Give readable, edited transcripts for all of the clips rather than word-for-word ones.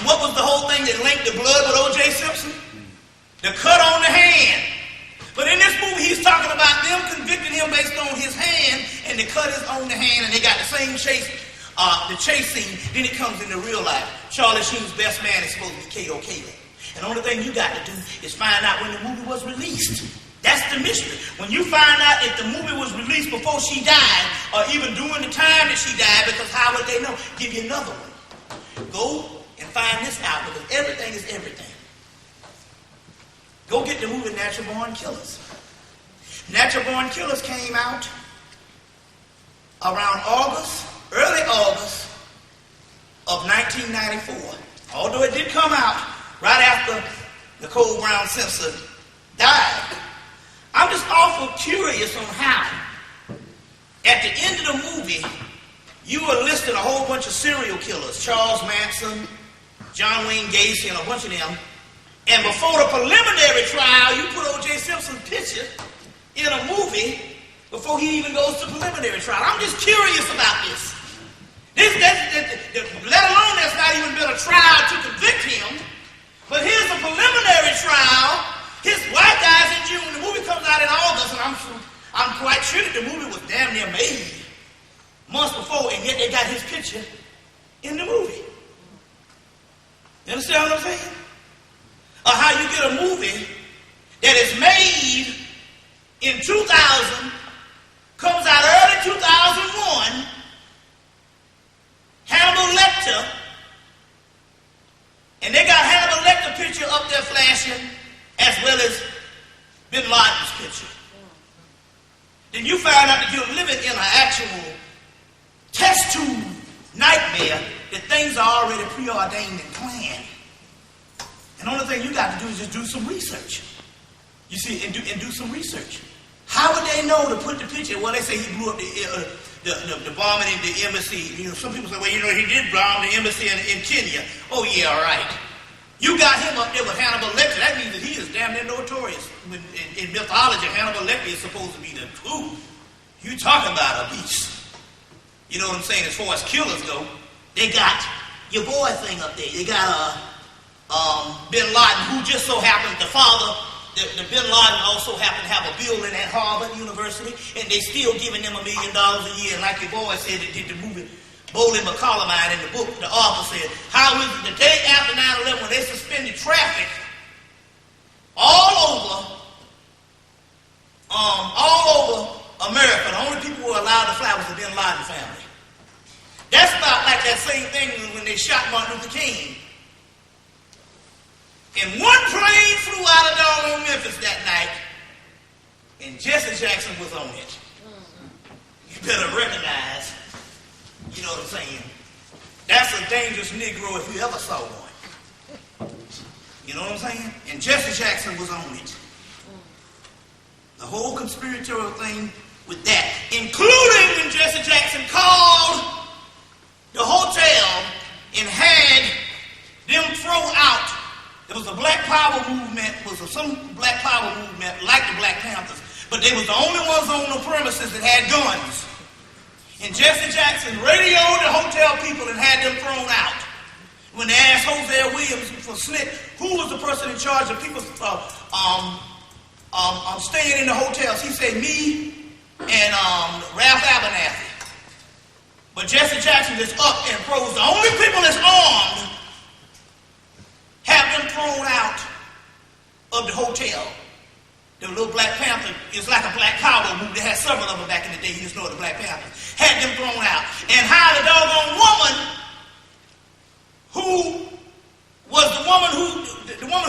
what was the whole thing that linked the blood with O.J. Simpson? The cut on the hand. But in this movie, he's talking about them convicting him based on his hand, and the cut is on the hand, and they got the same chase, the chase scene. Then it comes into real life. Charlie Sheen's best man is supposed to be Kato Kato. And the only thing you got to do is find out when the movie was released. That's the mystery. When you find out if the movie was released before she died, or even during the time that she died, because how would they know? Give you another one. Go and find this out, because everything is everything. Go get the movie Natural Born Killers. Natural Born Killers came out around early August of 1994. Although it did come out right after Nicole Brown Simpson died. I'm just awful curious on how, at the end of the movie, you were listing a whole bunch of serial killers, Charles Manson, John Wayne Gacy, and a bunch of them. And before the preliminary trial, you put O.J. Simpson's picture in a movie before he even goes to preliminary trial. I'm just curious about this. Let alone there's not even been a trial to convict him. But here's a preliminary trial. His wife dies in June. The movie comes out in August, and I'm quite sure that the movie was damn near made months before, and yet they got his picture in the movie. You understand what I'm saying? Or how you get a movie that is made in 2000, comes out early 2001, Hannibal Lecter, and they got Hannibal Lecter picture up there flashing, as well as Bin Laden's picture. Then you find out that you're living in an actual test tube nightmare, that things are already preordained and planned. And the only thing you got to do is just do some research. You see, and do some research. How would they know to put the picture? Well, they say he blew up the bombing in the embassy. You know, some people say, well, you know, he did bomb the embassy in Kenya. Oh, yeah, all right. You got him up there with Hannibal Lecter. That means that he is damn near notorious. In mythology, Hannibal Lecter is supposed to be the truth. You talking about a beast. You know what I'm saying? As far as killers go, they got your boy thing up there. They got Bin Laden, who just so happened, the father, the Bin Laden also happened to have a building at Harvard University, and they still giving them $1 million a year. And like your boy said, that did the movie Bowling McCollumine in the book, the author said, how is it the day after 9/11 when they suspended traffic all over America, the only people who were allowed to fly was the Bin Laden family. That's about like that same thing when they shot Martin Luther King. And one plane flew out of doggone Memphis that night, and Jesse Jackson was on it. You better recognize, you know what I'm saying? That's a dangerous Negro if you ever saw one. You know what I'm saying? And Jesse Jackson was on it. The whole conspiratorial thing with that, including when Jesse Jackson called the hotel and had them throw out. There was a Black Power movement, some Black Power movement like the Black Panthers, but they was the only ones on the premises that had guns. And Jesse Jackson radioed the hotel people and had them thrown out. When they asked Hosea Williams for Snit, who was the person in charge of people staying in the hotels, he said me and Ralph Abernathy. But Jesse Jackson is up and froze. The only people that's armed have them thrown out of the hotel. The little Black Panther is like a Black Power movie. They had several of them back in the day. You just know the Black Panthers. Had them thrown out. And how the doggone woman who was the woman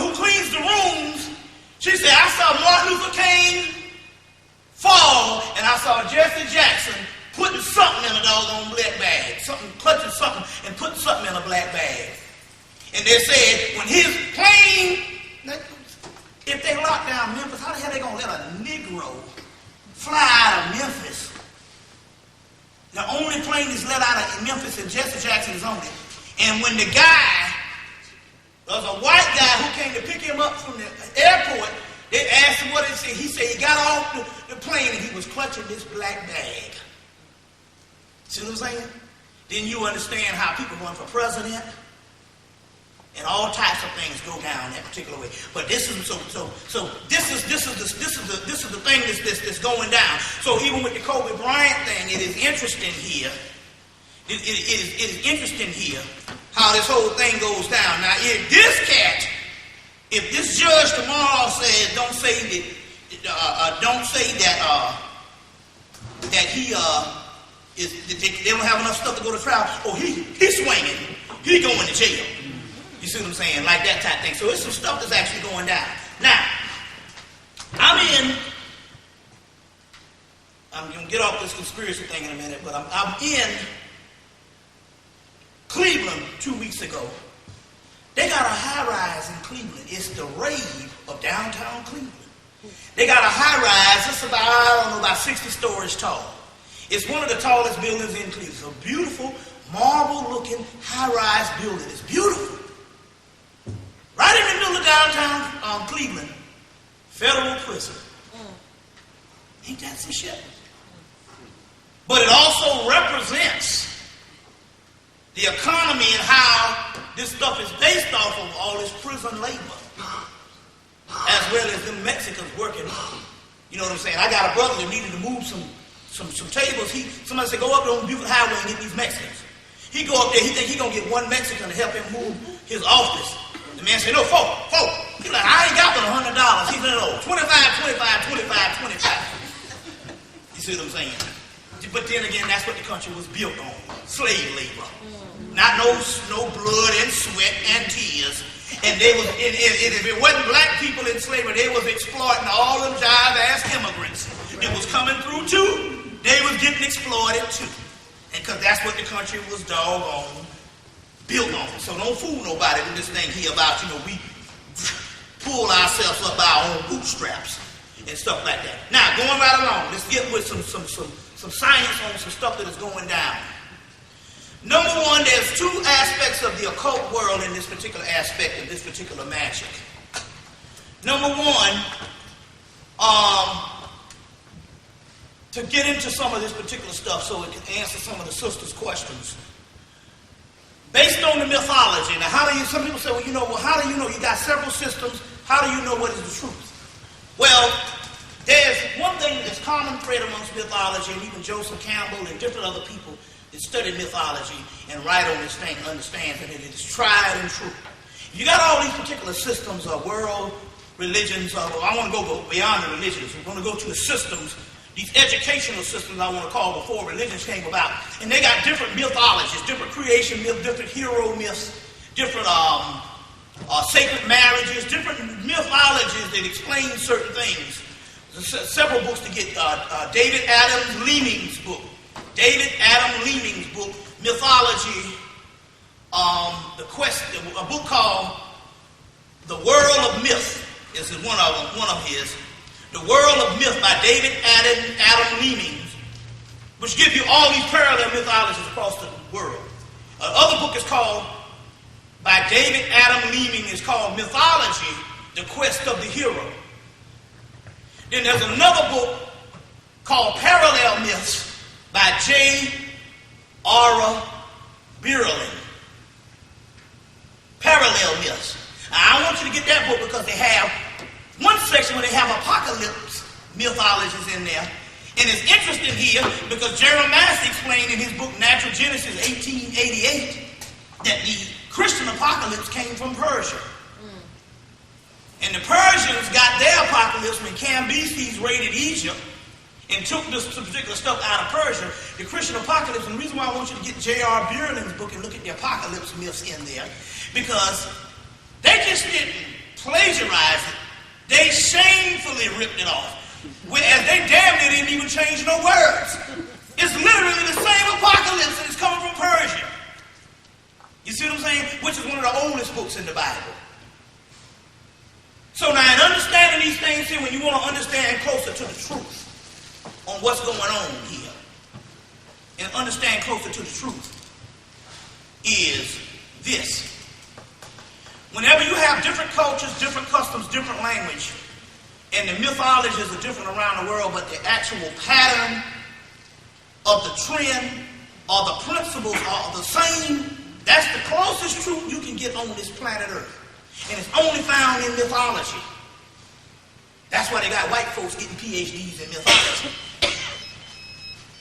who cleans the rooms, she said, I saw Martin Luther King fall, and I saw Jesse Jackson putting something in a doggone black bag. Clutching something and putting something in a black bag. And they said, when his plane, if they lock down Memphis, how the hell are they going to let a Negro fly out of Memphis? The only plane that's let out of Memphis, and Jesse Jackson is on it. And when the guy, there was a white guy who came to pick him up from the airport, they asked him what he said. He said he got off the plane and he was clutching this black bag. See what I'm saying? Then you understand how people run for president. and all types of things go down that particular way. But this is the thing that's going down. So even with the Kobe Bryant thing, it is interesting here. It is interesting here how this whole thing goes down. Now, if this judge tomorrow says, don't say that he they don't have enough stuff to go to trial. Oh, he's swinging. He going to jail. You see what I'm saying? Like that type of thing. So it's some stuff that's actually going down. Now, I'm going to get off this conspiracy thing in a minute, but I'm in Cleveland 2 weeks ago. They got a high-rise in Cleveland. It's the rave of downtown Cleveland. They got a high-rise. It's about 60 stories tall. It's one of the tallest buildings in Cleveland. It's a beautiful, marble-looking, high-rise building. It's beautiful. Right in the middle of downtown Cleveland, federal prison. Ain't that some shit? But it also represents the economy and how this stuff is based off of all this prison labor, as well as the Mexicans working. You know what I'm saying? I got a brother that needed to move some tables. Somebody said, go up there on Buford Highway and get these Mexicans. He go up there, he think he gonna get one Mexican to help him move his office. The man said, no, folk. He's like, I ain't got but $100. He said, no, 25. You see what I'm saying? But then again, that's what the country was built on. Slave labor. Not no blood and sweat and tears. And if it wasn't black people in slavery, they was exploiting all them jive-ass immigrants that was coming through too. They was getting exploited too. And because that's what the country was doggone built on. So don't fool nobody with this thing here about, we pull ourselves up by our own bootstraps and stuff like that. Now, going right along, let's get with some science on some stuff that is going down. Number one, there's two aspects of the occult world in this particular aspect of this particular magic. Number one, to get into some of this particular stuff so it can answer some of the sisters' questions. Based on the mythology, now some people say, how do you know? You got several systems, how do you know what is the truth? Well, there's one thing that's common thread amongst mythology, and even Joseph Campbell and different other people that study mythology and write on this thing understand that it is tried and true. You got all these particular systems of world religions. I want to go beyond the religions. We're going to go to the systems, these educational systems I want to call before religions came about. And they got different mythologies, different creation myths, different hero myths, different sacred marriages, different mythologies that explain certain things. There's several books to get. David Adam Leeming's book, Mythology, a book called The World of Myth is one of his. The World of Myth by David Adam Leeming, which give you all these parallel mythologies across the world. Another book is called, by David Adam Leeming, is called Mythology, The Quest of the Hero. Then there's another book called Parallel Myths by J. R. Bierling. Parallel Myths. Now, I want you to get that book because they have one section where they have apocalypse mythologies in there. And it's interesting here because Jeremiah explained in his book Natural Genesis 1888 that the Christian apocalypse came from Persia. And the Persians got their apocalypse when Cambyses raided Egypt and took this particular stuff out of Persia. The Christian apocalypse, and the reason why I want you to get J.R. Bierling's book and look at the apocalypse myths in there, because they just didn't plagiarize it. They shamefully ripped it off. As they damn near didn't even change no words. It's literally the same apocalypse that is coming from Persia. You see what I'm saying? Which is one of the oldest books in the Bible. So now in understanding these things here, when you want to understand closer to the truth on what's going on here, and understand closer to the truth, is this. Whenever you have different cultures, different customs, different language, and the mythologies are different around the world, but the actual pattern of the trend or the principles are the same, That's the closest truth you can get on this planet Earth. And it's only found in mythology. That's why they got white folks getting PhDs in mythology.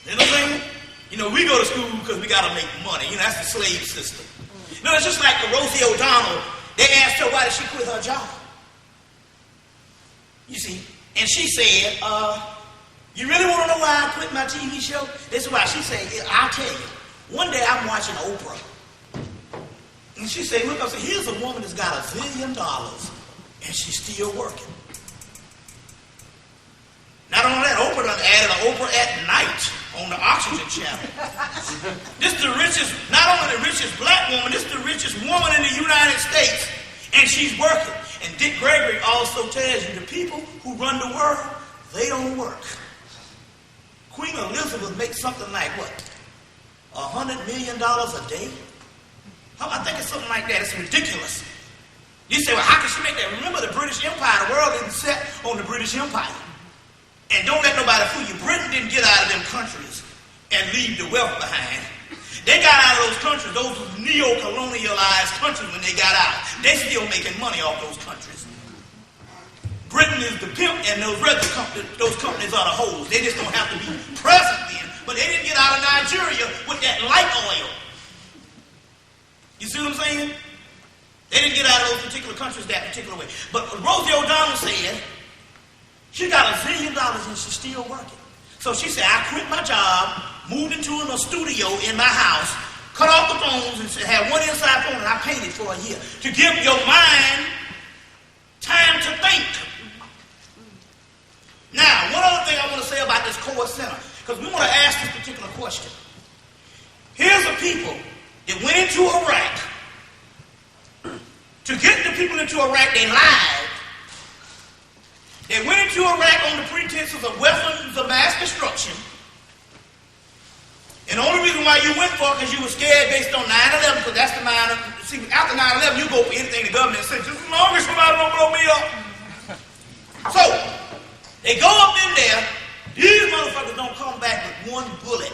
You know what I'm saying? You know, we go to school because we got to make money. You know, that's the slave system. You know, it's just like the Rosie O'Donnell. They asked her why did she quit her job. You see? And she said, you really want to know why I quit my TV show? This is why. She said, I'll tell you. One day I'm watching Oprah. And she said, look, I said, here's a woman that's got $1 zillion and she's still working. Not only that, Oprah done added an Oprah at night on the Oxygen channel. This the richest, not only the richest black woman, this the richest woman in the United States, and she's working. And Dick Gregory also tells you the people who run the world, they don't work. Queen Elizabeth makes something like what? $100 million a day? I think it's something like that. It's ridiculous. You say, well, how can she make that? Remember the British Empire, the world isn't set on the British Empire. And don't let nobody fool you. Britain didn't get out of them countries and leave the wealth behind. They got out of those countries, those neo-colonialized countries when they got out. They still making money off those countries. Britain is the pimp and those regular companies, those companies are the hoes. They just don't have to be present then. But they didn't get out of Nigeria with that light oil. You see what I'm saying? They didn't get out of those particular countries that particular way. But Rosie O'Donnell said, she got $1 zillion and she's still working. So she said, I quit my job, moved into a studio in my house, cut off the phones and had one inside phone and I painted for a year to give your mind time to think. Now, one other thing I want to say about this core center, because we want to ask this particular question. Here's the people that went into Iraq. To get the people into Iraq, they lied. They went into Iraq on the pretenses of weapons of mass destruction. And the only reason why you went for it because you were scared based on 9/11, because that's the mind of, see, after 9/11, you go for anything the government says, just as long as somebody don't blow me up. So, they go up in there, these motherfuckers don't come back with one bullet.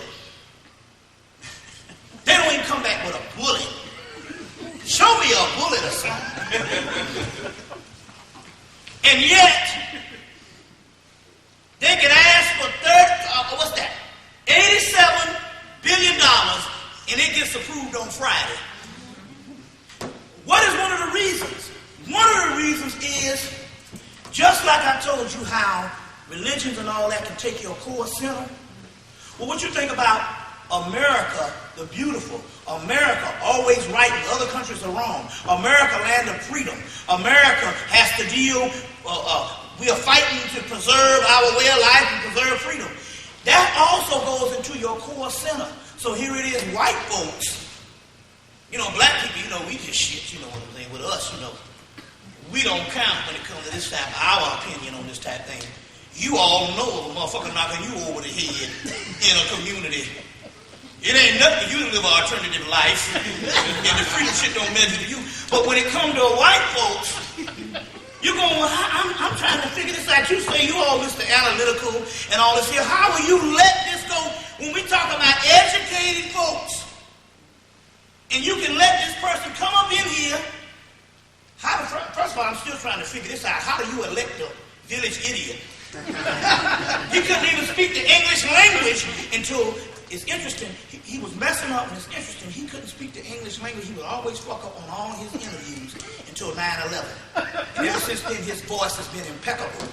They don't even come back with a bullet. Show me a bullet or something. And yet, they can ask for $87 billion, and it gets approved on Friday. What is one of the reasons? One of the reasons is, just like I told you how religions and all that can take your core center, well, what you think about America, the beautiful, America always right and other countries are wrong. America, land of freedom. America has to deal, we are fighting to preserve our way of life and preserve freedom. That also goes into your core center. So here it is, white folks. You know, black people, you know, we just shit, you know what I'm saying, with us, you know. We don't count when it comes to this type, our opinion on this type thing. You all know of a motherfucker knocking you over the head in a community. It ain't nothing for you to live an alternative life, and the freedom shit don't measure to you. But when it comes to white folks, you're going, well, I'm trying to figure this out. You say you all Mr. Analytical and all this here. How will you let this go when we talk about educated folks? And you can let this person come up in here. First of all, I'm still trying to figure this out. How do you elect a village idiot? He couldn't even speak the English language until, it's interesting, he was messing up, and it's interesting, he couldn't speak the English language. He would always fuck up on all his interviews until 9/11. And ever since then, his voice has been impeccable.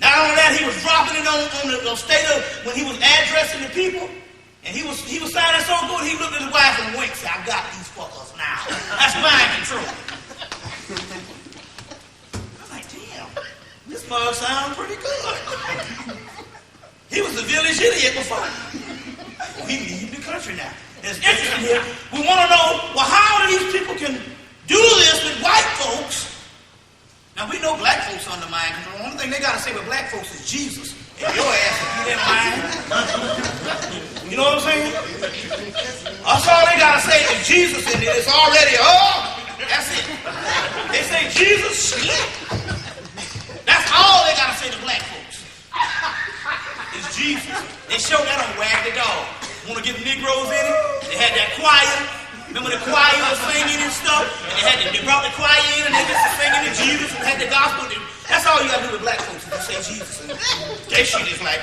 Not only that, he was dropping it on the state of, when he was addressing the people, and he was sounding so good, he looked at his wife and winked and said, I got these fuckers now. That's mind control. I'm like, damn, this mug sounds pretty good. He was a village idiot before. Well, he leaves the country now. And it's interesting here. We want to know, well, how these people can do this with white folks? Now, we know black folks under mind control. The only thing they got to say with black folks is Jesus. And your ass will get in line. You know what I'm saying? That's all they got to say is Jesus, and it's already, that's it. They say Jesus, shit. That's all they got to say to black folks. It's Jesus. They show that on Wag the Dog. Want to get Negroes in it? They had that choir. Remember the choir was singing and stuff? And they brought the choir in and they just singing to Jesus and had the gospel. That's all you gotta do with black folks, is just say Jesus. And that shit is like,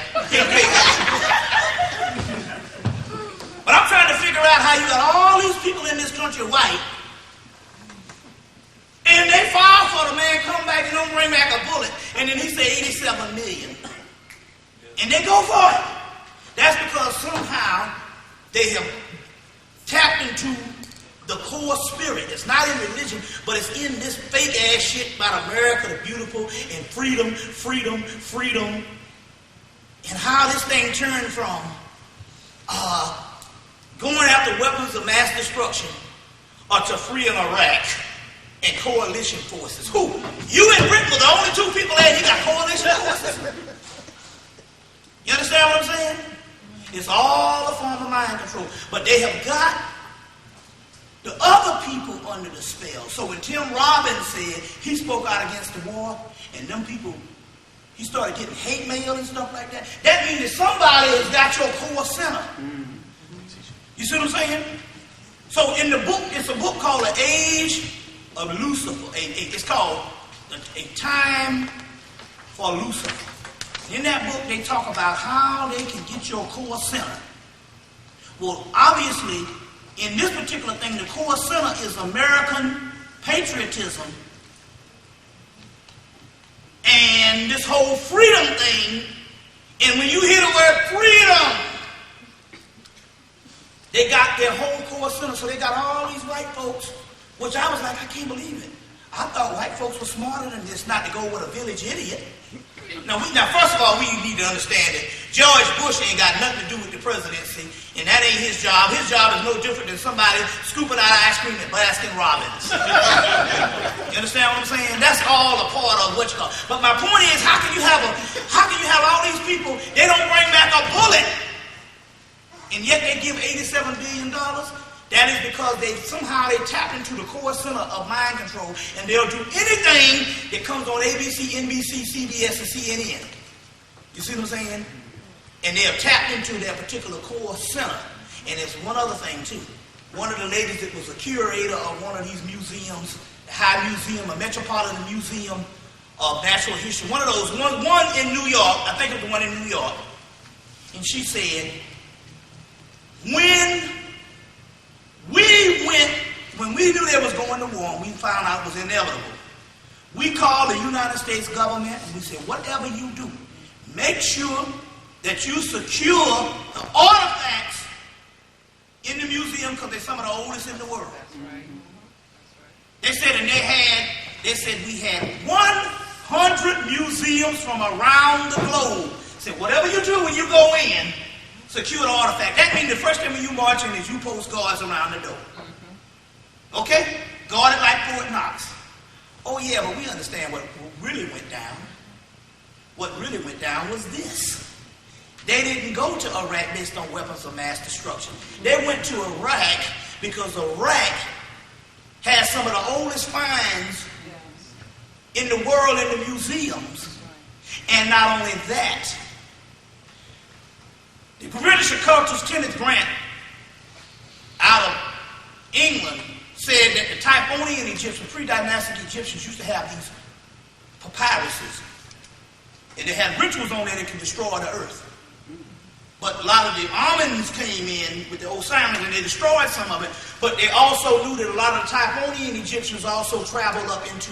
but I'm trying to figure out how you got all these people in this country white, and they file for the man, come back and don't bring back a bullet, and then he say 87 million. And they go for it. That's because somehow they have tapped into the core spirit. It's not in religion, but it's in this fake ass shit about America the beautiful and freedom, freedom, freedom. And how this thing turned from going after weapons of mass destruction or to freeing Iraq and coalition forces. Who? You and Britain were the only two people there. You got coalition forces. You understand what I'm saying? It's all a form of mind control. But they have got the other people under the spell. So when Tim Robbins said he spoke out against the war, and them people, he started getting hate mail and stuff like that, that means that somebody has got your core center. You see what I'm saying? So in the book, it's a book called The Age of Lucifer. It's called A Time for Lucifer. In that book, they talk about how they can get your core center. Well, obviously, in this particular thing, the core center is American patriotism. And this whole freedom thing, and when you hear the word freedom, they got their whole core center. So they got all these white folks, which I was like, I can't believe it. I thought white folks were smarter than this, not to go with a village idiot. Now, first of all, we need to understand that George Bush ain't got nothing to do with the presidency, and that ain't his job. His job is no different than somebody scooping out ice cream at Baskin Robbins. You understand what I'm saying? That's all a part of what you call. But my point is, how can you have all these people? They don't bring back a bullet, and yet they give $87 billion. That is because they tapped into the core center of mind control, and they'll do anything that comes on ABC, NBC, CBS, and CNN. You see what I'm saying? And they have tapped into their particular core center. And there's one other thing too. One of the ladies that was a curator of one of these museums, the High Museum, a Metropolitan Museum of Natural History, one of those, one in New York, I think it was the one in New York, and she said, when we knew they was going to war, and we found out it was inevitable, we called the United States government and we said, whatever you do, make sure that you secure the artifacts in the museum because they're some of the oldest in the world. That's right. They said, we had 100 museums from around the globe. Said, whatever you do when you go in, secure the artifact. That means the first thing when you march in is you post guards around the door. Okay? Guard it like Fort Knox. Oh yeah, but we understand what really went down. What really went down was this. They didn't go to Iraq based on weapons of mass destruction. They went to Iraq because Iraq has some of the oldest finds in the world in the museums. And not only that, the British occultist Kenneth Grant out of England said that the Typhonian Egyptians, pre-dynastic Egyptians, used to have these papyruses. And they had rituals on there that could destroy the earth. But a lot of the Armenians came in with the Osirians and they destroyed some of it. But they also knew that a lot of the Typhonian Egyptians also traveled up into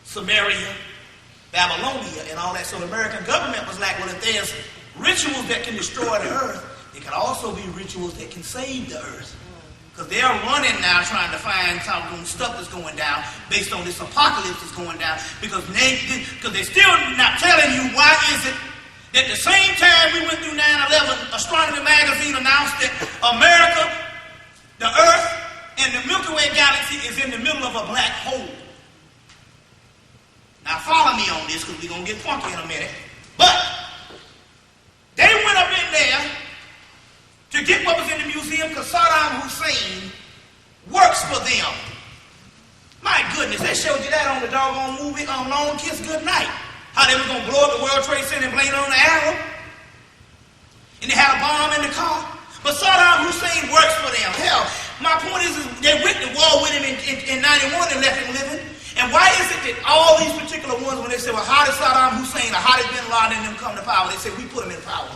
Samaria, Babylonia, and all that. So the American government was like, well, if there's rituals that can destroy the earth, there can also be rituals that can save the earth. Because they're running now trying to find some stuff that's going down based on this apocalypse that's going down. Because they're still not telling you why is it that the same time we went through 9/11, Astronomy Magazine announced that America, the Earth, and the Milky Way galaxy is in the middle of a black hole. Now follow me on this because we're going to get funky in a minute. But they went up in there to get what was in the museum because Saddam Hussein works for them. My goodness, they showed you that on the doggone movie on Long Kiss Goodnight. How they were going to blow up the World Trade Center and blame it on the Arab. And they had a bomb in the car. But Saddam Hussein works for them. Hell, my point is they went to war with him in 91 and left him living. And why is it that all these particular ones, when they say, well, how did Saddam Hussein or how did Bin Laden and them come to power, they say, we put them in power.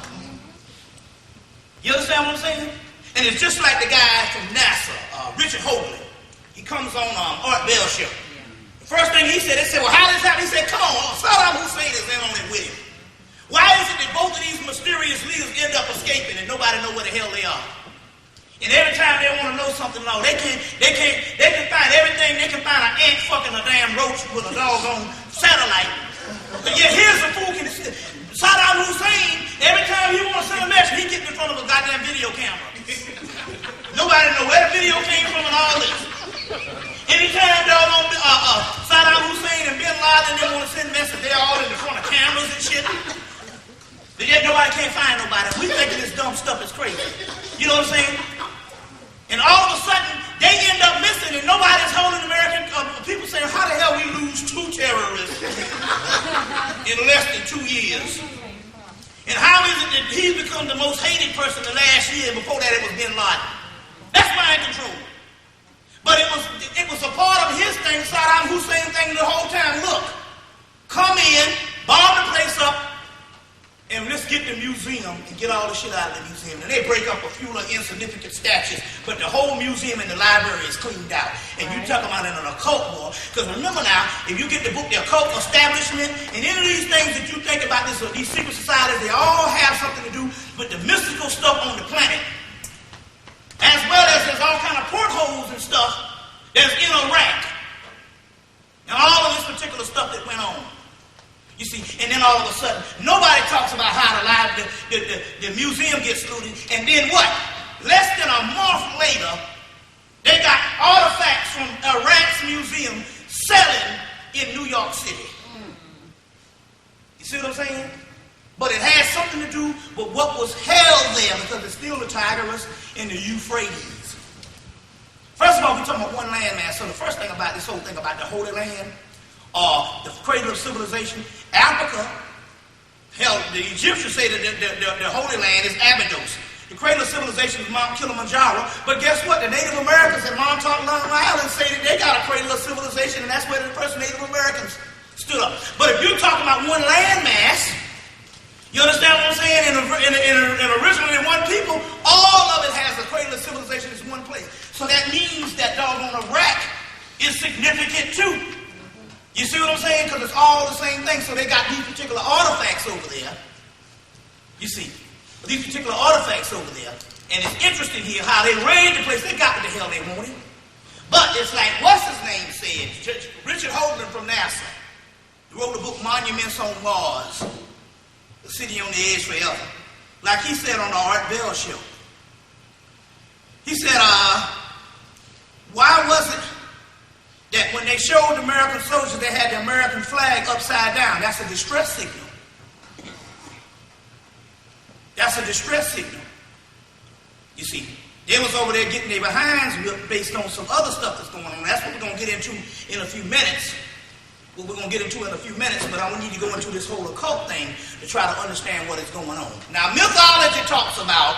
You understand what I'm saying? And it's just like the guy from NASA, Richard Hoagland. He comes on Art Bell show. The first thing he said, they said, well, how did this happen? He said, come on, Saddam Hussein is in on it with him. Why is it that both of these mysterious leaders end up escaping and nobody know where the hell they are? And every time they want to know something, no, they can find everything. They can find an ant fucking a damn roach with a doggone satellite. But yet here's a fool can Saddam Hussein, every time he want to send a message, he gets in front of a goddamn video camera. Nobody know where the video came from and all this. Anytime doggone Saddam Hussein and Bin Laden they want to send messages, they're all in front of cameras and shit. But yet nobody can't find nobody. We thinking this dumb stuff is crazy. You know what I'm saying? And all of a sudden, they end up missing, and nobody's holding American people saying, how the hell we lose 2 terrorists in less than 2 years? And how is it that he's become the most hated person the last year? Before that, it was Bin Laden. That's mind control. But it was a part of his thing, Saddam Hussein thing the whole time. Look, come in, bomb the place up, and let's get the museum and get all the shit out of the museum. And they break up a few little insignificant statues, but the whole museum and the library is cleaned out. And you talk about it in an occult war, because remember now, if you get the book, The Occult Establishment, and any of these things that you think about, these secret societies, they all have something to do with the mystical stuff on the planet. As well as there's all kind of portholes and stuff that's in Iraq. And all of this particular stuff that went on. You see, and then all of a sudden, nobody talks about how the museum gets looted. And then what? Less than a month later, they got artifacts from Iraq's museum selling in New York City. You see what I'm saying? But it has something to do with what was held there, because it's still the Tigris and the Euphrates. First of all, we're talking about one landmass. So the first thing about this whole thing about the Holy Land, the cradle of civilization, Africa, hell, the Egyptians say that the Holy Land is Abydos. The cradle of civilization is Mount Kilimanjaro. But guess what? The Native Americans at Montauk, Long Island say that they got a cradle of civilization, and that's where the first Native Americans stood up. But if you're talking about one landmass, you understand what I'm saying? And originally in one people, all of it has a cradle of civilization in one place. So that means that doggone Iraq is significant too. You see what I'm saying? Because it's all the same thing. So they got these particular artifacts over there. You see, these particular artifacts over there. And it's interesting here how they raided the place. They got what the hell they wanted. But it's like, what's his name said? Richard Hoagland from NASA. He wrote the book Monuments on Mars. The City on the Edge Forever. Like he said on the Art Bell show. He said, why was it that when they showed the American soldiers, they had the American flag upside down? That's a distress signal. That's a distress signal. You see, they was over there getting their behinds based on some other stuff that's going on. That's what we're going to get into in a few minutes. What we're going to get into in a few minutes, but I need to go into this whole occult thing to try to understand what is going on. Now, mythology talks about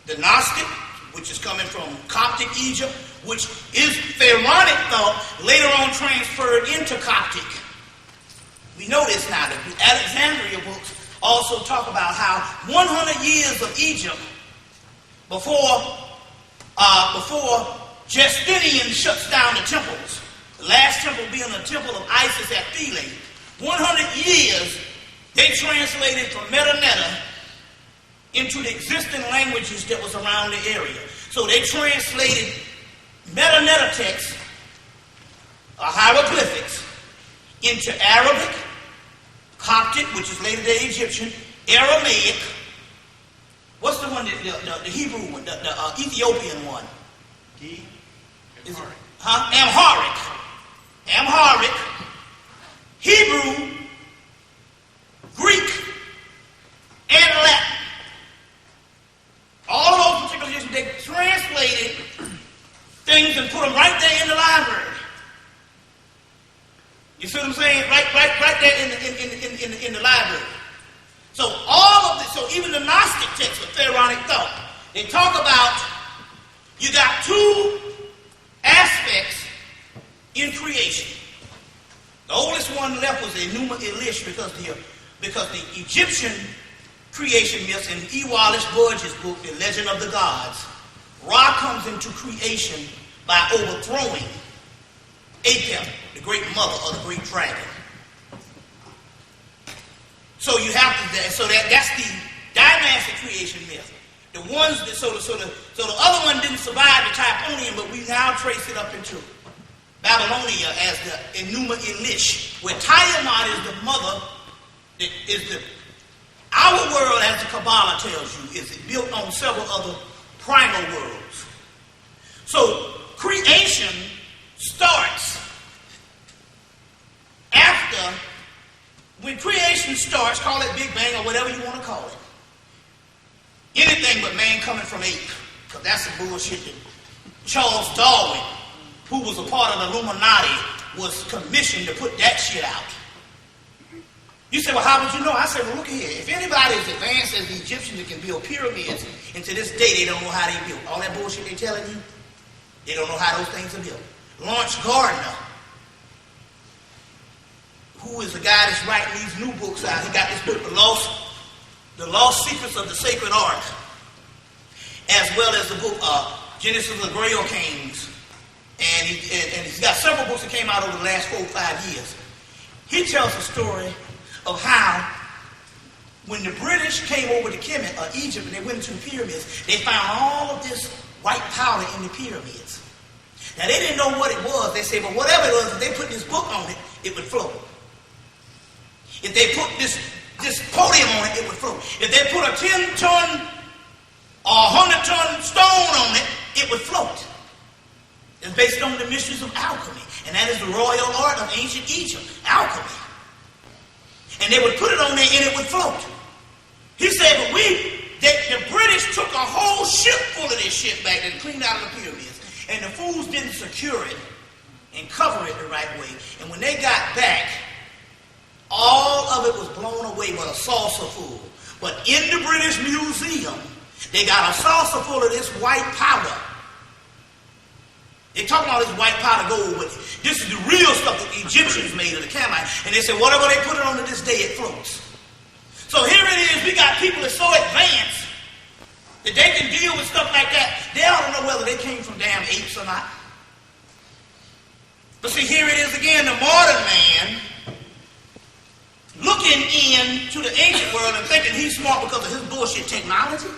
the Gnostic, which is coming from Coptic Egypt, which is Pharaonic thought, later on transferred into Coptic. We know this now. The Alexandria books also talk about how 100 years of Egypt before Justinian shuts down the temples, the last temple being the temple of Isis at Philae, 100 years they translated from Metanetta into the existing languages that was around the area. So they translated Metanetta texts, hieroglyphics, into Arabic, Coptic, which is later day Egyptian, Aramaic. What's the one, the Hebrew one, the Ethiopian one? Amharic, Hebrew, Greek, and Latin. All of those particular issues, they translated things and put them right there in the library. You see what I'm saying? Right there in the library. So all of this, so even the Gnostic text of Pharaonic thought, they talk about you got two aspects in creation. The oldest one left was Enuma Elish because the Egyptian creation myths in E. Wallace Budge's book, The Legend of the Gods, Ra comes into creation by overthrowing Apep, the great mother of the great dragon. So you have to, that's the dynastic creation myth. The ones that, so the other one didn't survive the Typhonian, but we now trace it up into Babylonia as the Enuma Elish, where Tiamat is the mother, our world, as the Kabbalah tells you, is built on several other primal worlds. So creation starts after, when creation starts, call it Big Bang or whatever you want to call it. Anything but man coming from ape, because that's the bullshit that Charles Darwin, who was a part of the Illuminati, was commissioned to put that shit out. You say, well, how would you know? I said, well, look here. If anybody is advanced as the Egyptians that can build pyramids, and to this day they don't know how they built. All that bullshit they're telling you, they don't know how those things are built. Lawrence Gardner, who is the guy that's writing these new books out, he got this book, The Lost Secrets of the Sacred Ark, as well as the book Genesis of the Grail Kings. And he's got several books that came out over the last 4 or 5 years. He tells a story of how when the British came over to Kemet or Egypt and they went into the pyramids, they found all of this white powder in the pyramids. Now they didn't know what it was. They said, but whatever it was, if they put this book on it, it would float. If they put this podium on it, it would float. If they put a 10-ton or 100-ton stone on it, it would float. It's based on the mysteries of alchemy. And that is the royal art of ancient Egypt, alchemy. And they would put it on there and it would float. He said, but the British took a whole ship full of this shit back and cleaned out of the pyramids. And the fools didn't secure it and cover it the right way. And when they got back, all of it was blown away but a saucer full. But in the British Museum, they got a saucer full of this white powder. They talk about this white powder gold, but this is the real stuff that the Egyptians made of the Camite. And they said, whatever they put it on to this day, it floats. So here it is, we got people that's so advanced that they can deal with stuff like that. They don't know whether they came from damn apes or not. But see, here it is again, the modern man looking into the ancient world and thinking he's smart because of his bullshit technology.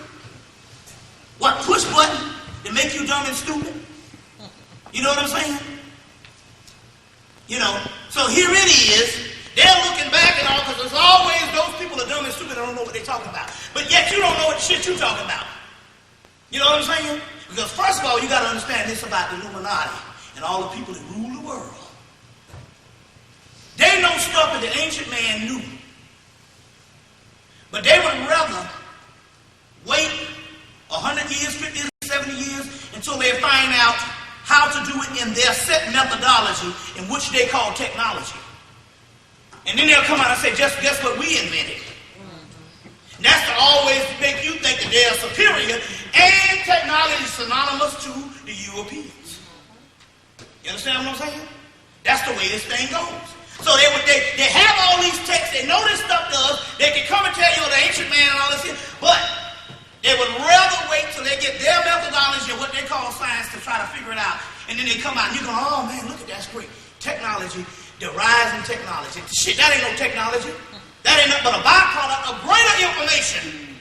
What, push button to make you dumb and stupid? You know what I'm saying? You know, so here it is. They're looking back and all, because there's always those people that are dumb and stupid that don't know what they're talking about. But yet you don't know what shit you're talking about. You know what I'm saying? Because first of all, you got to understand this about the Illuminati and all the people that rule the world. They know stuff that the ancient man knew. But they would rather wait 100 years, 50 years, 70 years until they find out how to do it in their set methodology in which they call technology. And then they'll come out and say, just guess what we invented. And that's to always make you think that they're superior, and technology is synonymous to the Europeans. You understand what I'm saying? That's the way this thing goes. So they have all these texts, they know this stuff does, they can come and tell you the ancient man and all this shit, but they would rather wait till they get their methodology and what they call science to try to figure it out. And then they come out and you go, oh man, look at that's great. Technology, the rise in technology. Shit, that ain't no technology. That ain't nothing but a byproduct of greater information.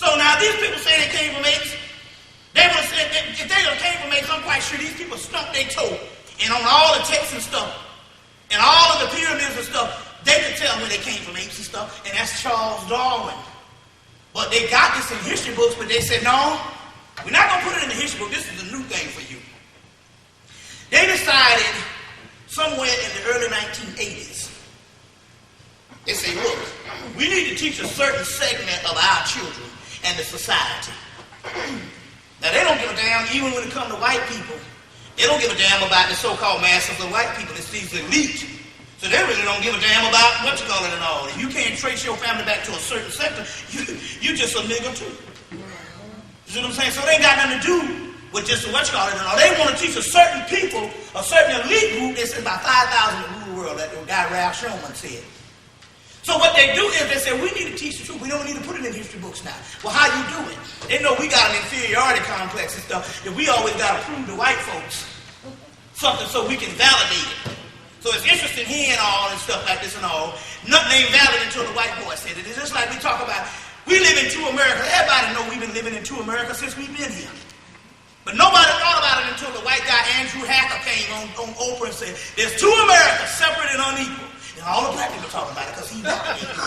So now these people say they came from apes. They would have said, if they came from apes, I'm quite sure these people stumped their toe. And on all the texts and stuff, and all of the pyramids and stuff, they could tell where they came from apes and stuff. And that's Charles Darwin. But they got this in history books, but they said, no, we're not going to put it in the history book. This is a new thing for you. They decided somewhere in the early 1980s, they say, look, we need to teach a certain segment of our children and the society. Now, they don't give a damn, even when it comes to white people. They don't give a damn about the so-called masses of white people. It's these elite So they really don't give a damn about what you call it and all. If you can't trace your family back to a certain sector, you just a nigger too. You see what I'm saying? So they ain't got nothing to do with just what you call it and all. They want to teach a certain people, a certain elite group. They said about 5,000 to rule the world, that the guy Ralph Shulman said. So what they do is they say, we need to teach the truth. We don't need to put it in history books now. Well, how you do it? They know we got an inferiority complex and stuff, that we always got to prove to white folks something so we can validate it. So it's interesting hearing all and stuff like this and all. Nothing ain't valid until the white boy said it. It's just like we talk about, we live in two Americas. Everybody know we've been living in two Americas since we've been here. But nobody thought about it until the white guy Andrew Hacker came on Oprah and said, there's two Americas, separate and unequal. And all the black people talking about it because he's not equal.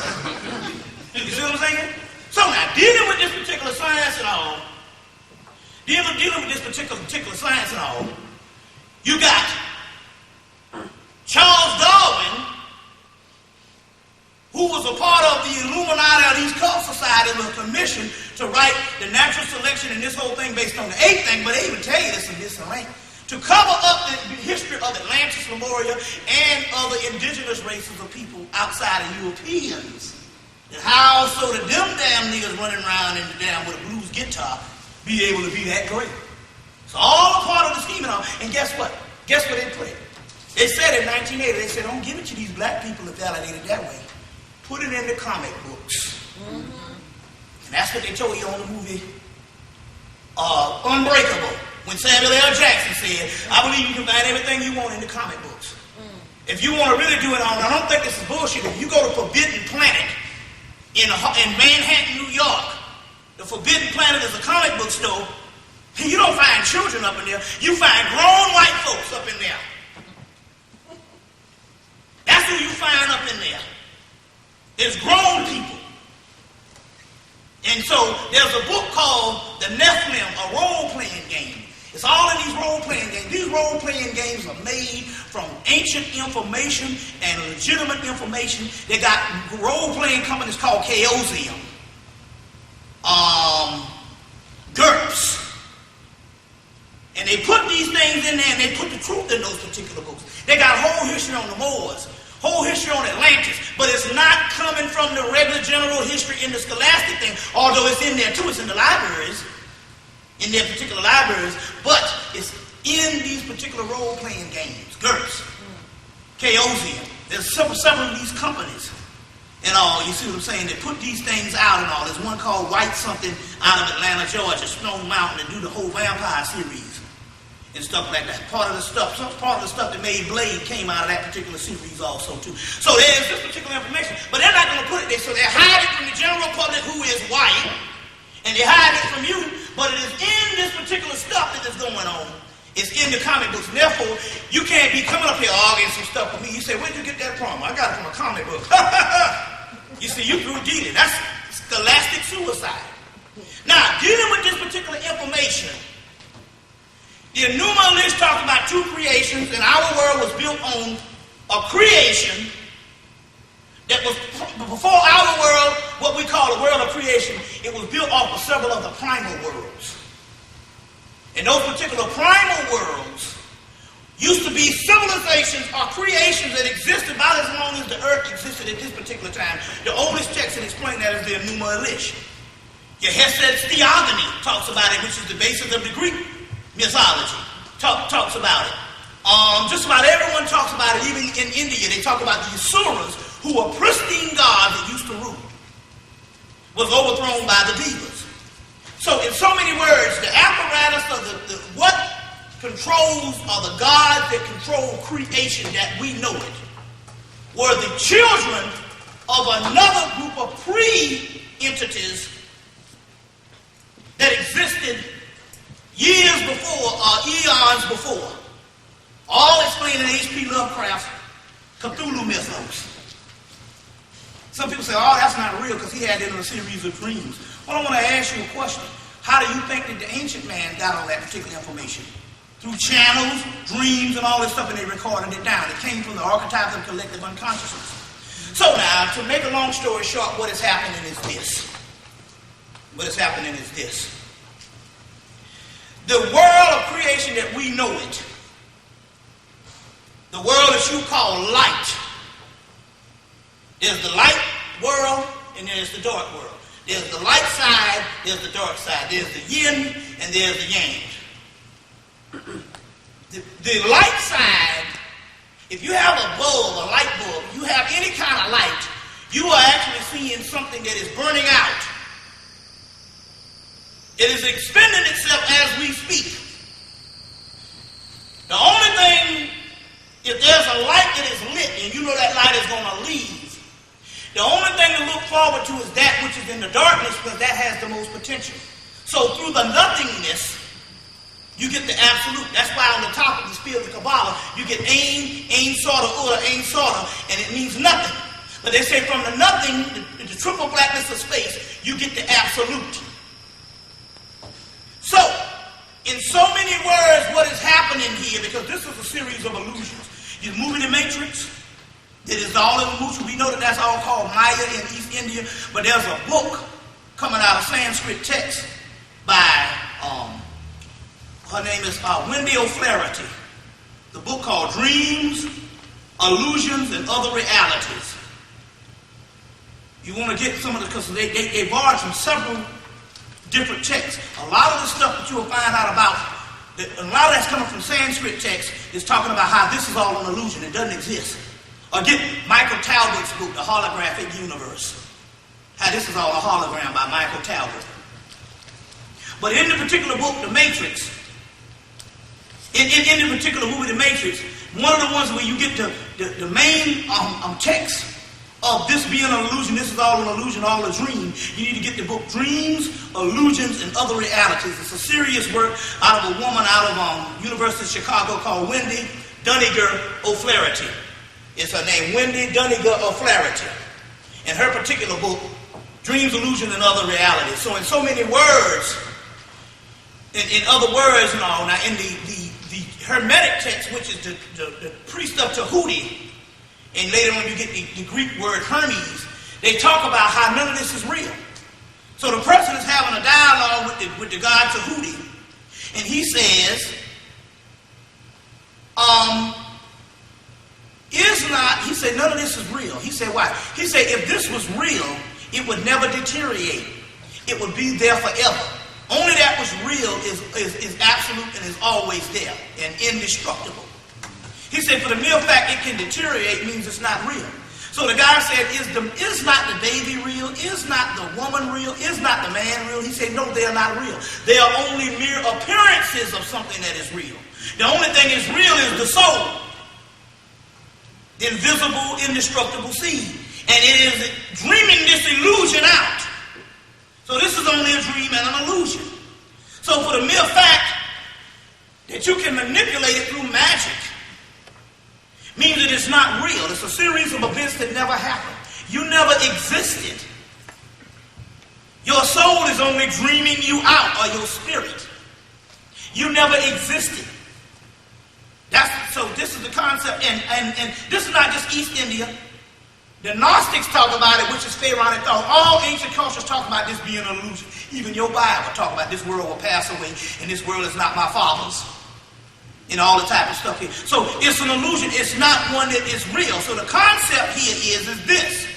You see what I'm saying? So now, dealing with this particular science and all, dealing with this particular science and all, you got Charles Darwin, who was a part of the Illuminati of these cult societies, was commissioned to write the natural selection and this whole thing based on the eighth thing, but they even tell you this in this link, to cover up the history of Atlantis, Lemuria, and other indigenous races of people outside of Europeans. And how so that them damn niggas running around in the damn with a blues guitar be able to be that great. It's all a part of the scheme and all. And guess what? Guess what they put? They said in 1980, they said, don't give it to these black people to validate it that way. Put it in the comic books. Mm-hmm. And that's what they told you on the movie Unbreakable. When Samuel L. Jackson said, I believe you can find everything you want in the comic books. Mm. If you want to really do it on, I don't think this is bullshit. If you go to Forbidden Planet in Manhattan, New York, the Forbidden Planet is a comic book store, and you don't find children up in there. You find grown white folks up in there. That's who you find up in there. There's grown people. And so there's a book called The Nephilim, a role-playing game. It's all in these role-playing games. These role-playing games are made from ancient information and legitimate information. They got role-playing companies called Chaosium, GURPS. And they put these things in there and they put the truth in those particular books. They got a whole history on the Moors, whole history on Atlantis, but it's not coming from the regular general history in the scholastic thing, although it's in there too, it's in the libraries, in their particular libraries, but it's in these particular role-playing games, GURPS, Chaosium. There's several of these companies and all, you see what I'm saying? They put these things out and all. There's one called White Something out of Atlanta, Georgia, Stone Mountain, and do the whole vampire series and stuff like that. Part of the stuff that made Blade came out of that particular series also too. So there's this particular information, but they're not going to put it there. So they hide it from the general public who is white, and they hide it from you, but it is in this particular stuff that is going on. It's in the comic books. And therefore, you can't be coming up here arguing some stuff with me. You say, where'd you get that from? I got it from a comic book. You see, you threw dealing. That's scholastic suicide. Now, dealing with this particular information, the Enuma Elish talks about two creations, and our world was built on a creation that was, before our world, what we call the world of creation, it was built off of several of the primal worlds. And those particular primal worlds used to be civilizations or creations that existed about as long as the earth existed at this particular time. The oldest text that explains that is the Enuma Elish. Your Hesed's Theogony talks about it, which is the basis of the Greek mythology. Talks about it. Just about everyone talks about it. Even in India, they talk about the Asuras, who were pristine gods that used to rule, was overthrown by the Devas. So, in so many words, the apparatus of what controls are the gods that control creation that we know it, were the children of another group of pre-entities that existed years before, or eons before. All explained in H.P. Lovecraft's Cthulhu mythos. Some people say, oh, that's not real because he had it in a series of dreams. Well, I want to ask you a question. How do you think that the ancient man got all that particular information? Through channels, dreams, and all this stuff, and they recorded it down. It came from the archetypes of collective unconsciousness. So now, to make a long story short, what is happening is this. What is happening is this. The world of creation that we know it, the world that you call light, There's the light world and there's the dark world. There's the light side, there's the dark side. There's the yin and there's the yang. The light side, if you have a bulb, a light bulb, you have any kind of light, you are actually seeing something that is burning out. It is expending itself as we speak. The only thing, if there's a light that is lit and you know that light is going to leave, the only thing to look forward to is that which is in the darkness, because that has the most potential. So through the nothingness, you get the absolute. That's why on the top of the field of Kabbalah, you get Ein Soda, Uda, Ein Soda, and it means nothing. But they say from the nothing, the triple blackness of space, you get the absolute. So, in so many words, what is happening here, because this is a series of illusions. You're moving the matrix. It is all in illusion. We know that that's all called Maya in East India, but there's a book coming out of Sanskrit text by, her name is Wendy O'Flaherty. The book called Dreams, Illusions, and Other Realities. You want to get some of the, because they borrowed from several different texts. A lot of the stuff that you will find out about, a lot of that's coming from Sanskrit text, is talking about how this is all an illusion. It doesn't exist. Or get Michael Talbot's book, The Holographic Universe. How this is all a hologram by Michael Talbot. But in the particular book, The Matrix, in the particular movie, The Matrix, one of the ones where you get the main text of this being an illusion, this is all an illusion, all a dream, you need to get the book Dreams, Illusions, and Other Realities. It's a serious work out of a woman out of University of Chicago called Wendy Duniger O'Flaherty. It's her name, Wendy Duniger O'Flaherty. And her particular book, Dreams, Illusion, and Other Realities. So in so many words, in other words and all, now in the Hermetic text, which is the priest of Tahuti, and later on you get the Greek word Hermes, they talk about how none of this is real. So the person is having a dialogue with the god Tahuti, and he says, he said, none of this is real. He said, why? He said, if this was real, it would never deteriorate. It would be there forever. Only that which real is absolute and is always there and indestructible. He said, for the mere fact it can deteriorate means it's not real. So the guy said, is not the baby real? Is not the woman real? Is not the man real? He said, no, they are not real. They are only mere appearances of something that is real. The only thing is real is the soul. The invisible, indestructible seed. And it is dreaming this illusion out. So this is only a dream and an illusion. So for the mere fact that you can manipulate it through magic means that it's not real. It's a series of events that never happened. You never existed. Your soul is only dreaming you out, or your spirit. You never existed. So this is the concept, and this is not just East India. The Gnostics talk about it, which is Pharaonic thought. All ancient cultures talk about this being an illusion. Even your Bible talk about this world will pass away, and this world is not my father's. And all the type of stuff here. So it's an illusion. It's not one that is real. So the concept here is this.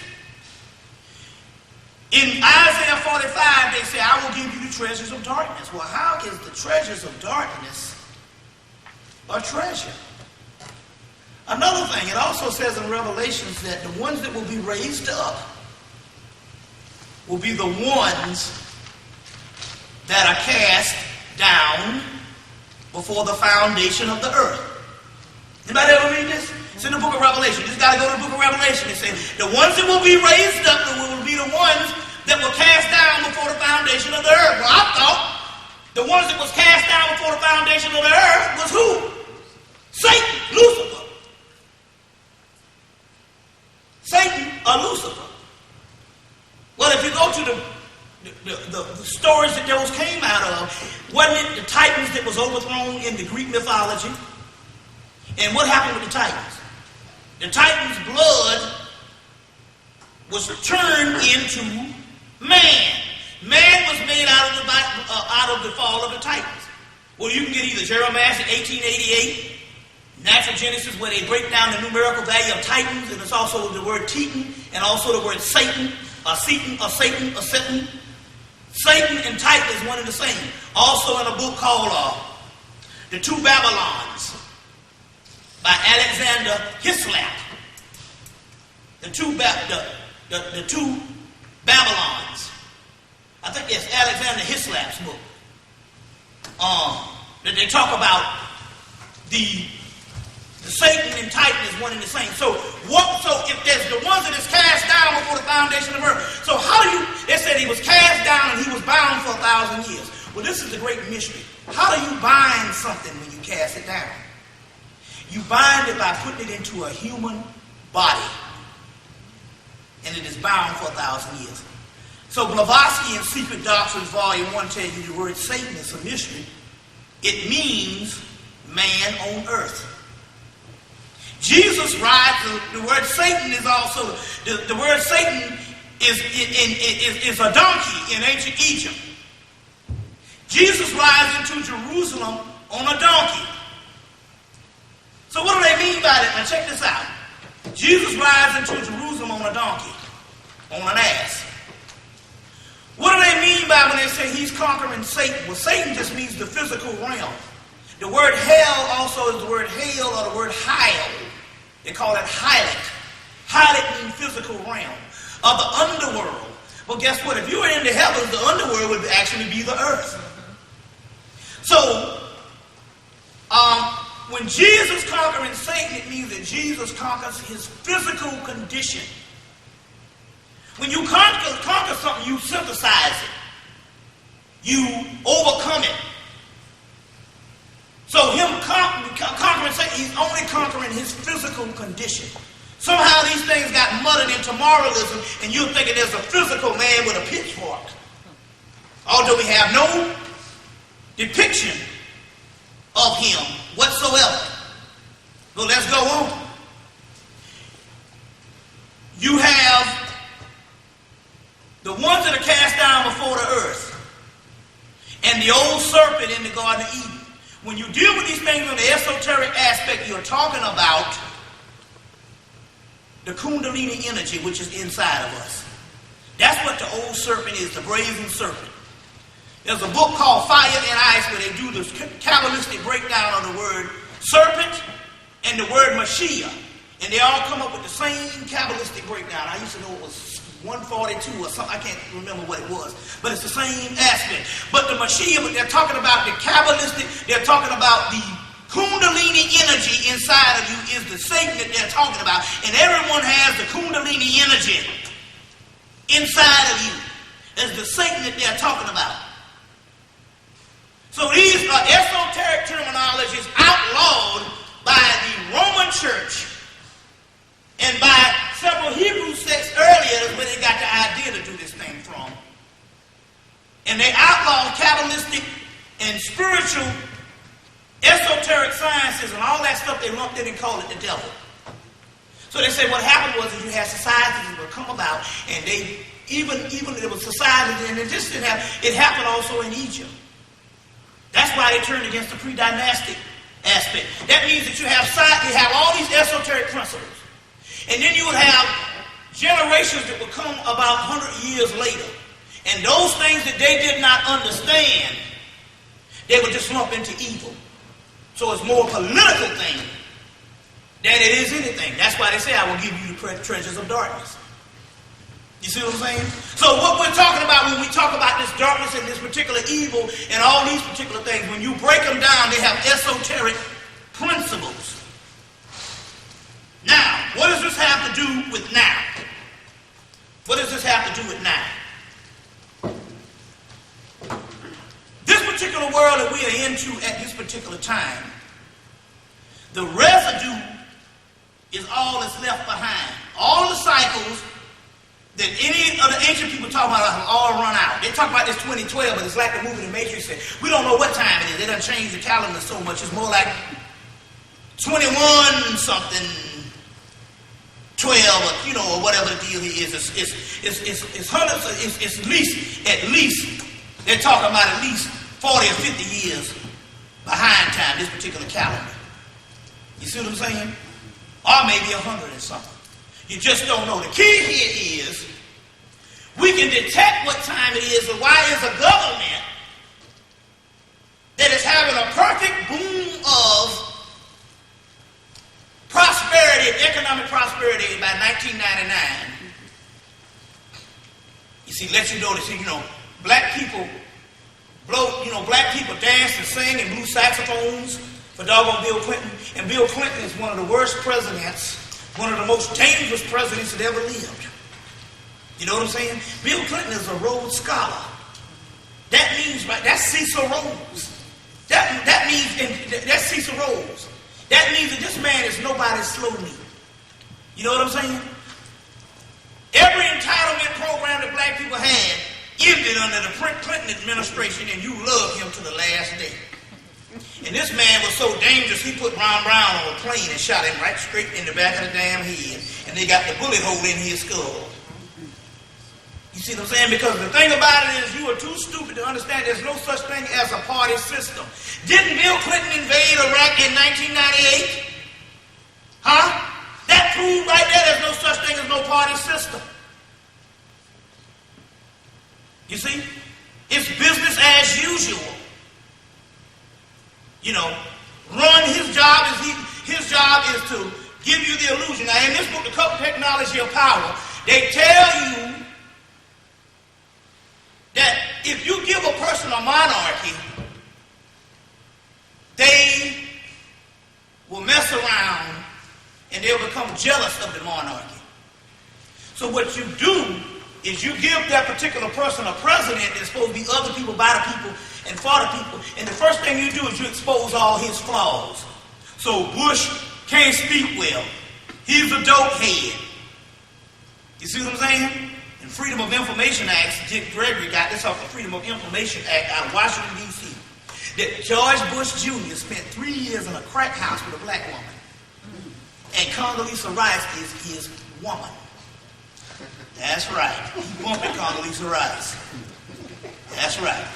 In Isaiah 45, they say, I will give you the treasures of darkness. Well, how is the treasures of darkness a treasure? Another thing, it also says in Revelations that the ones that will be raised up will be the ones that are cast down before the foundation of the earth. Anybody ever read this? It's in the book of Revelation. You just got to go to the book of Revelation. It says the ones that will be raised up will be the ones that were cast down before the foundation of the earth. Well, I thought the ones that was cast down before the foundation of the earth was who? Satan, Lucifer. Satan or Lucifer. Well, if you go to the stories that those came out of, wasn't it the Titans that was overthrown in the Greek mythology? And what happened with the Titans? The Titans' blood was turned into man. Man was made out of the fall of the Titans. Well, you can get either Jeremiah 1888, Natural Genesis, where they break down the numerical value of titans, and it's also the word Teton, and also the word Satan, or Satan, or Satan, or Satan. Satan and Titan is one and the same. Also in a book called The Two Babylons by Alexander Hislop. The two Babylons. I think it's Alexander Hislop's book. That they talk about the Satan and Titan is one and the same. So if there's the ones that is cast down before the foundation of earth. So how do you, they said he was cast down and he was bound for 1,000 years. Well, this is the great mystery. How do you bind something when you cast it down? You bind it by putting it into a human body. And it is bound for 1,000 years. So Blavatsky in Secret Doctrines, Volume 1, tells you the word Satan is a mystery. It means man on earth. Jesus rides, the word Satan is also, the word Satan is a donkey in ancient Egypt. Jesus rides into Jerusalem on a donkey. So what do they mean by that? Now check this out. Jesus rides into Jerusalem on a donkey, on an ass. What do they mean by when they say he's conquering Satan? Well, Satan just means the physical realm. The word hell also is the word hail or the word heil. They call it Heilet. Heilet means physical realm of the underworld. Well, guess what? If you were in the heavens, the underworld would actually be the earth. So, when Jesus conquering Satan, it means that Jesus conquers his physical condition. When you conquer something, you synthesize it. You overcome it. So him conquering Satan, he's only conquering his physical condition. Somehow these things got muddled into moralism, and you're thinking there's a physical man with a pitchfork. Although we have no depiction of him whatsoever. But let's go on. You have the ones that are cast down before the earth, and the old serpent in the Garden of Eden. When you deal with these things on the esoteric aspect, you're talking about the Kundalini energy which is inside of us. That's what the old serpent is, the brazen serpent. There's a book called Fire and Ice where they do this Kabbalistic breakdown of the word serpent and the word Mashiach. And they all come up with the same Kabbalistic breakdown. I used to know it was 142 or something. I can't remember what it was. But it's the same aspect. But the Mashiach, but they're talking about the Kabbalistic, they're talking about the Kundalini energy inside of you is the Satan that they're talking about. And everyone has the Kundalini energy inside of you. That's the Satan that they're talking about. So these are esoteric terminologies outlawed by the Roman Church and by several Hebrew sects earlier is where they got the idea to do this thing from. And they outlawed Kabbalistic and spiritual esoteric sciences and all that stuff they lumped in and called it the devil. So they say what happened was that you had societies that would come about and they even there was societies and it just didn't happen. It happened also in Egypt. That's why they turned against the pre-dynastic aspect. That means that you have all these esoteric principles. And then you would have generations that would come about 100 years later. And those things that they did not understand, they would just lump into evil. So it's more a political thing than it is anything. That's why they say, I will give you the treasures of darkness. You see what I'm saying? So what we're talking about when we talk about this darkness and this particular evil and all these particular things, when you break them down, they have esoteric principles. Now, what does this have to do with now? What does this have to do with now? This particular world that we are into at this particular time, the residue is all that's left behind. All the cycles that any of the ancient people talk about have all run out. They talk about this 2012, but it's like the movie The Matrix said. We don't know what time it is. They done changed the calendar so much. It's more like 21 something, 12, or, or whatever the deal is. It's hundreds. It's at least they're talking about at least 40 or 50 years behind time. This particular calendar. You see what I'm saying? Or maybe 100 and something. You just don't know. The key here is we can detect what time it is, and why is a government that is having a perfect boom of prosperity, economic prosperity by 1999. You see, let you know this, black people black people dance and sing and blew saxophones for doggone Bill Clinton. And Bill Clinton is one of the worst presidents, one of the most dangerous presidents that ever lived. You know what I'm saying? Bill Clinton is a Rhodes Scholar. That means, right, that's Cecil Rhodes. That means, that's Cecil Rhodes. That means that this man is nobody's slow knee. You know what I'm saying? Every entitlement program that black people had ended under the Clinton administration, and you loved him to the last day. And this man was so dangerous, he put Ron Brown on a plane and shot him right straight in the back of the damn head. And they got the bullet hole in his skull. You see what I'm saying? Because the thing about it is you are too stupid to understand there's no such thing as a party system. Didn't Bill Clinton invade Iraq in 1998? Huh? That proved right there there's no such thing as no party system. You see? It's business as usual. Run his job is to give you the illusion. Now in this book, The Occult Technology of Power, they tell you that if you give a person a monarchy, they will mess around and they'll become jealous of the monarchy. So what you do is you give that particular person a president that's supposed to be of the people, by the people, and for the people. And the first thing you do is you expose all his flaws. So Bush can't speak well. He's a dope head. You see what I'm saying? And Freedom of Information Act, Dick Gregory got this off the Freedom of Information Act out of Washington, D.C. That George Bush Jr. spent 3 years in a crack house with a black woman. And Condoleezza Rice is his woman. That's right. He wanted Condoleezza Rice. That's right.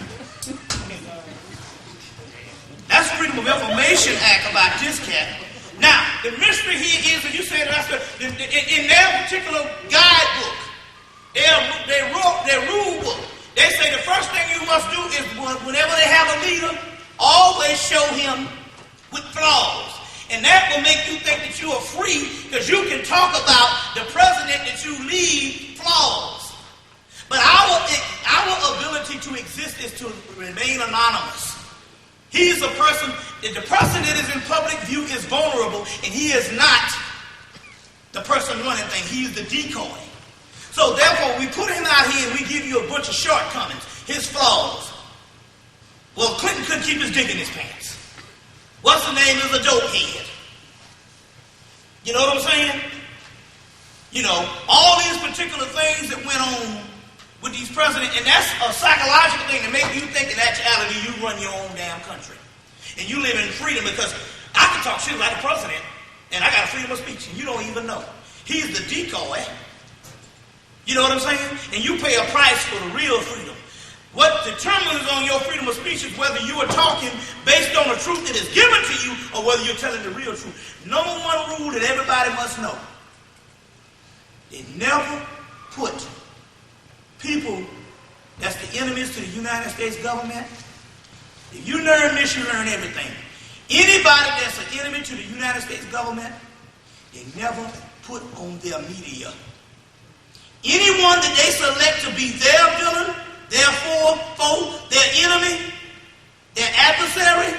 That's the Freedom of Information Act about this cat. Now, the mystery here is that you said that's in their particular guidebook, they wrote their rule book. They say the first thing you must do is whenever they have a leader, always show him with flaws. And that will make you think that you are free because you can talk about the president that you lead flaws. But our ability to exist is to remain anonymous. He's a person, the person that is in public view is vulnerable, and he is not the person running things. He is the decoy. So therefore, we put him out here and we give you a bunch of shortcomings, his flaws. Well, Clinton couldn't keep his dick in his pants. What's the name is a dope head. You know what I'm saying? All these particular things that went on with these presidents, and that's a psychological thing to make you think in actuality you run your own damn country. And you live in freedom because I can talk shit like the president, and I got a freedom of speech, and you don't even know. He's the decoy. You know what I'm saying? And you pay a price for the real freedom. What determines on your freedom of speech is whether you are talking based on the truth that is given to you or whether you're telling the real truth. Number one rule that everybody must know. They never put people that's the enemies to the United States government. If you learn this, you learn everything. Anybody that's an enemy to the United States government, they never put on their media. Anyone that they select to be their villain, their foe, their enemy, their adversary,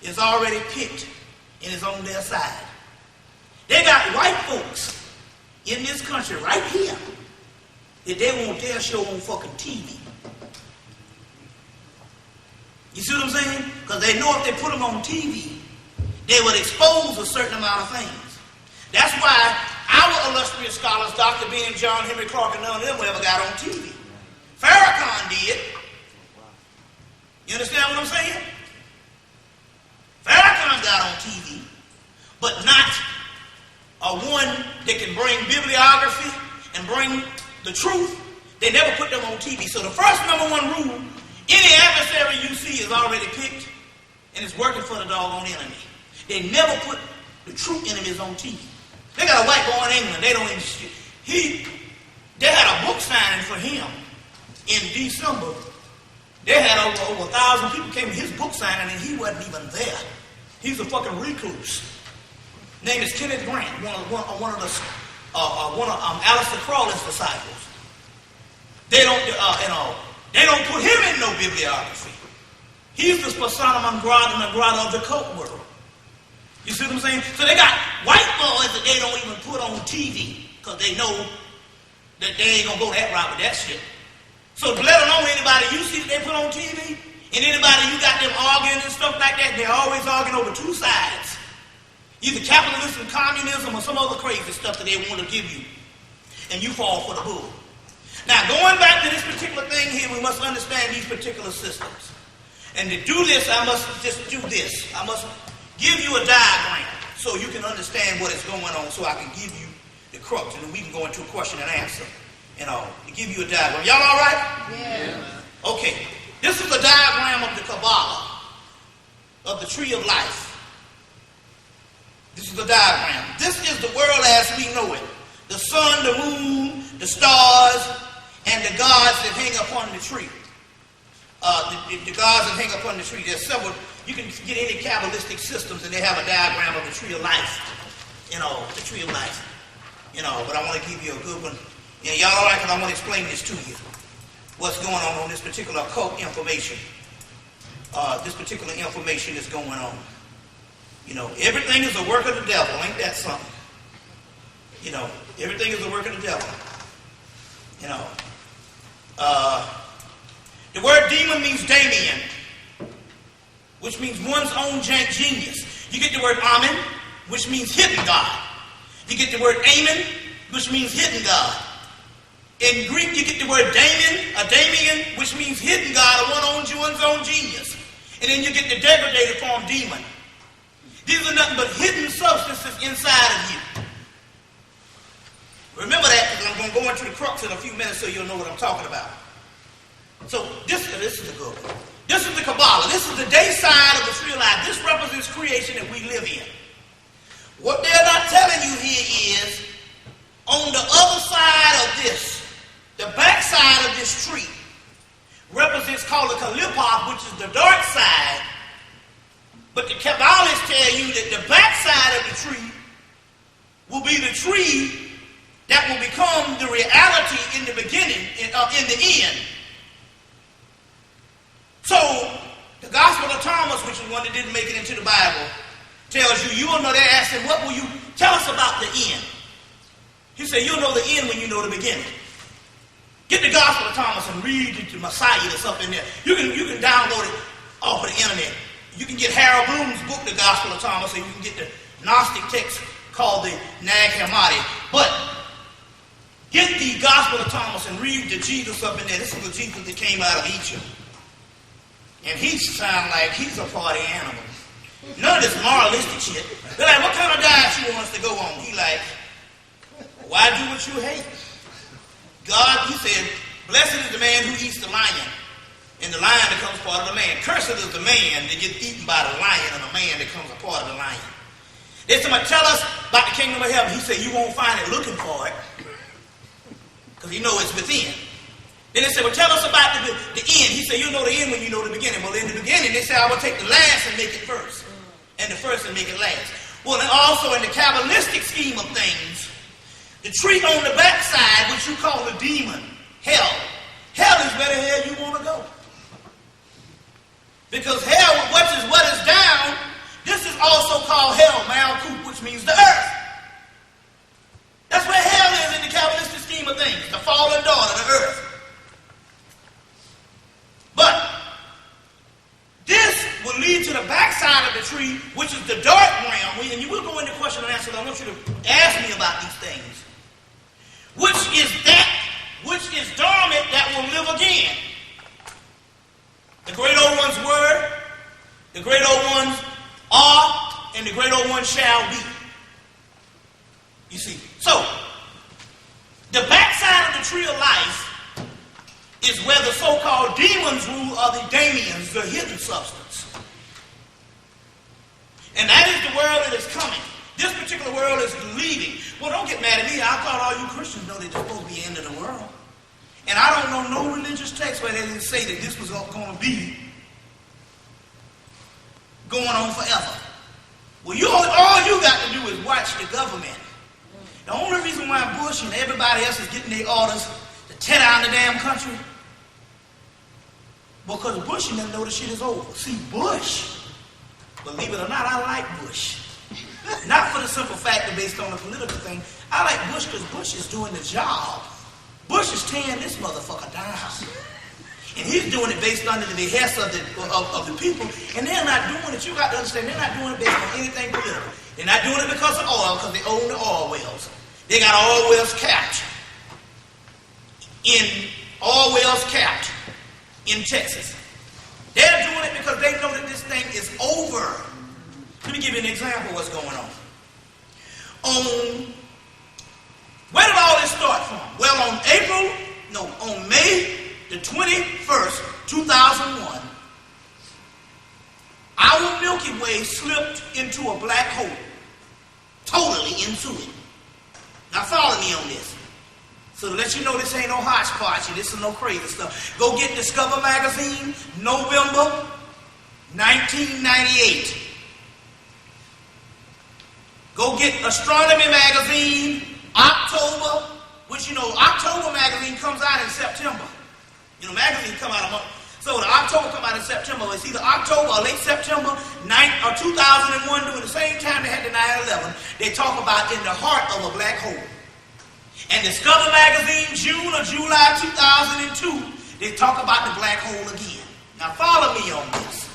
is already picked and is on their side. They got white folks in this country right here that they want their show on fucking TV. You see what I'm saying? Because they know if they put them on TV, they would expose a certain amount of things. That's why our illustrious scholars, Dr. Ben, John Henry Clark, and none of them ever got on TV. Farrakhan did. You understand what I'm saying? Farrakhan got on TV, but not a one that can bring bibliography and bring the truth. They never put them on TV. So the first number one rule, any adversary you see is already picked and it's working for the doggone enemy. They never put The true enemy is on TV. They got a white boy in England. They don't even they had a book signing for him in December. They had over 1,000 people came to his book signing, and he wasn't even there. He's a fucking recluse. Name is Kenneth Grant, one of Aleister Crowley's disciples. They don't put him in no bibliography. He's the persona non grata of the cult world. You see what I'm saying? So they got white boys that they don't even put on TV because they know that they ain't gonna go that route with that shit. So let alone anybody you see that they put on TV, and anybody you got them arguing and stuff like that, they're always arguing over two sides. Either capitalism, communism, or some other crazy stuff that they want to give you. And you fall for the bull. Now, going back to this particular thing here, we must understand these particular systems. And to do this, I must just do this. I must give you a diagram so you can understand what is going on, so I can give you the crux, and then we can go into a question and answer. To give you a diagram. Y'all all right? Yeah. Okay. This is a diagram of the Kabbalah, of the tree of life. This is the diagram. This is the world as we know it. The sun, the moon, the stars, and the gods that hang upon the tree. The gods that hang upon the tree. There's several. You can get any Kabbalistic systems, and they have a diagram of the tree of life. The tree of life. But I want to give you a good one. Y'all all right? Because I want to explain this to you. What's going on this particular occult information. This particular information is going on. Everything is a work of the devil. Ain't that something? Everything is a work of the devil. The word demon means Damien, which means one's own genius. You get the word Amen, which means hidden God. You get the word Amen, which means hidden God. In Greek, you get the word Damien, which means hidden God, or one's own genius. And then you get the degraded form demon. These are nothing but hidden substances inside of you. Remember that, because I'm going to go into the crux in a few minutes so you'll know what I'm talking about. So this is the good one. This is the Kabbalah. This is the day side of the tree of life. This represents creation that we live in. What they're not telling you here is, on the other side of this, the back side of this tree, represents called the Kalipoth, which is the dark side. But the Kabbalists tell you that the back side of the tree will be the tree that will become the reality in the beginning, in the end. So, the Gospel of Thomas, which is one that didn't make it into the Bible, tells you will know. They're asking, what will you tell us about the end? He said, you'll know the end when you know the beginning. Get the Gospel of Thomas and read the Messiah that's up in there. You can download it off of the internet. You can get Harold Bloom's book, The Gospel of Thomas, and you can get the Gnostic text called the Nag Hammadi. But get the Gospel of Thomas and read the Jesus up in there. This is the Jesus that came out of Egypt. And he sounds like he's a party animal. None of this moralistic shit. They're like, what kind of diet you want us to go on? He like, why do what you hate? God, he said, blessed is the man who eats the lion, and the lion becomes part of the man. Cursed is the man that gets eaten by the lion, and the man becomes a part of the lion. They said, tell us about the kingdom of heaven. He said, you won't find it looking for it, because you know it's within. Then they said, well, tell us about the end. He said, you'll know the end when you know the beginning. Well, in the beginning, they said, I will take the last and make it first, and the first and make it last. Well, and also in the Kabbalistic scheme of things, the tree on the backside, which you call the demon, hell. Hell is where the hell you want to go. Because hell, what is down, this is also called hell, Malkut, which means the earth. That's where hell is in the Kabbalistic scheme of things, the fallen daughter, the earth. But this will lead to the backside of the tree, which is the dark realm. And you will go into question and answer, but I want you to ask me about these things. Which is that which is dormant that will live again. The great old one's word, the great old ones are, and the great old one shall be. You see, so the backside of the tree of life is where the so-called demons rule, or the Damians, the hidden substance. And that is the world that is coming. This particular world is leaving. Well, don't get mad at me. I thought all you Christians know that there's supposed to be the end of the world. And I don't know no religious text where they didn't say that this was going to be going on forever. Well, all you got to do is watch the government. The only reason why Bush and everybody else is getting their orders to tear down the damn country, because Bush and them know the shit is over. See, Bush, believe it or not, I like Bush. Not for the simple fact that based on the political thing. I like Bush because Bush is doing the job. Bush is tearing this motherfucker down. And he's doing it based under the behest of the people. And they're not doing it, you got to understand, they're not doing it based on anything political. They're not doing it because of oil, because they own the oil wells. They got oil wells capped in Texas. They're doing it because they know that this thing is over. Let me give you an example of what's going on. Where did all this start from? Well, on May the 21st, 2001, our Milky Way slipped into a black hole. Totally into it. Now follow me on this. So to let you know this ain't no hodgepodge, this is no crazy stuff. Go get Discover magazine, November 1998. Go get Astronomy magazine, October, which October magazine comes out in September. Magazines come out a month. So the October come out in September. It's either October or late September, 2001, during the same time they had the 9/11. They talk about in the heart of a black hole. And Discover magazine, June or July 2002, they talk about the black hole again. Now follow me on this.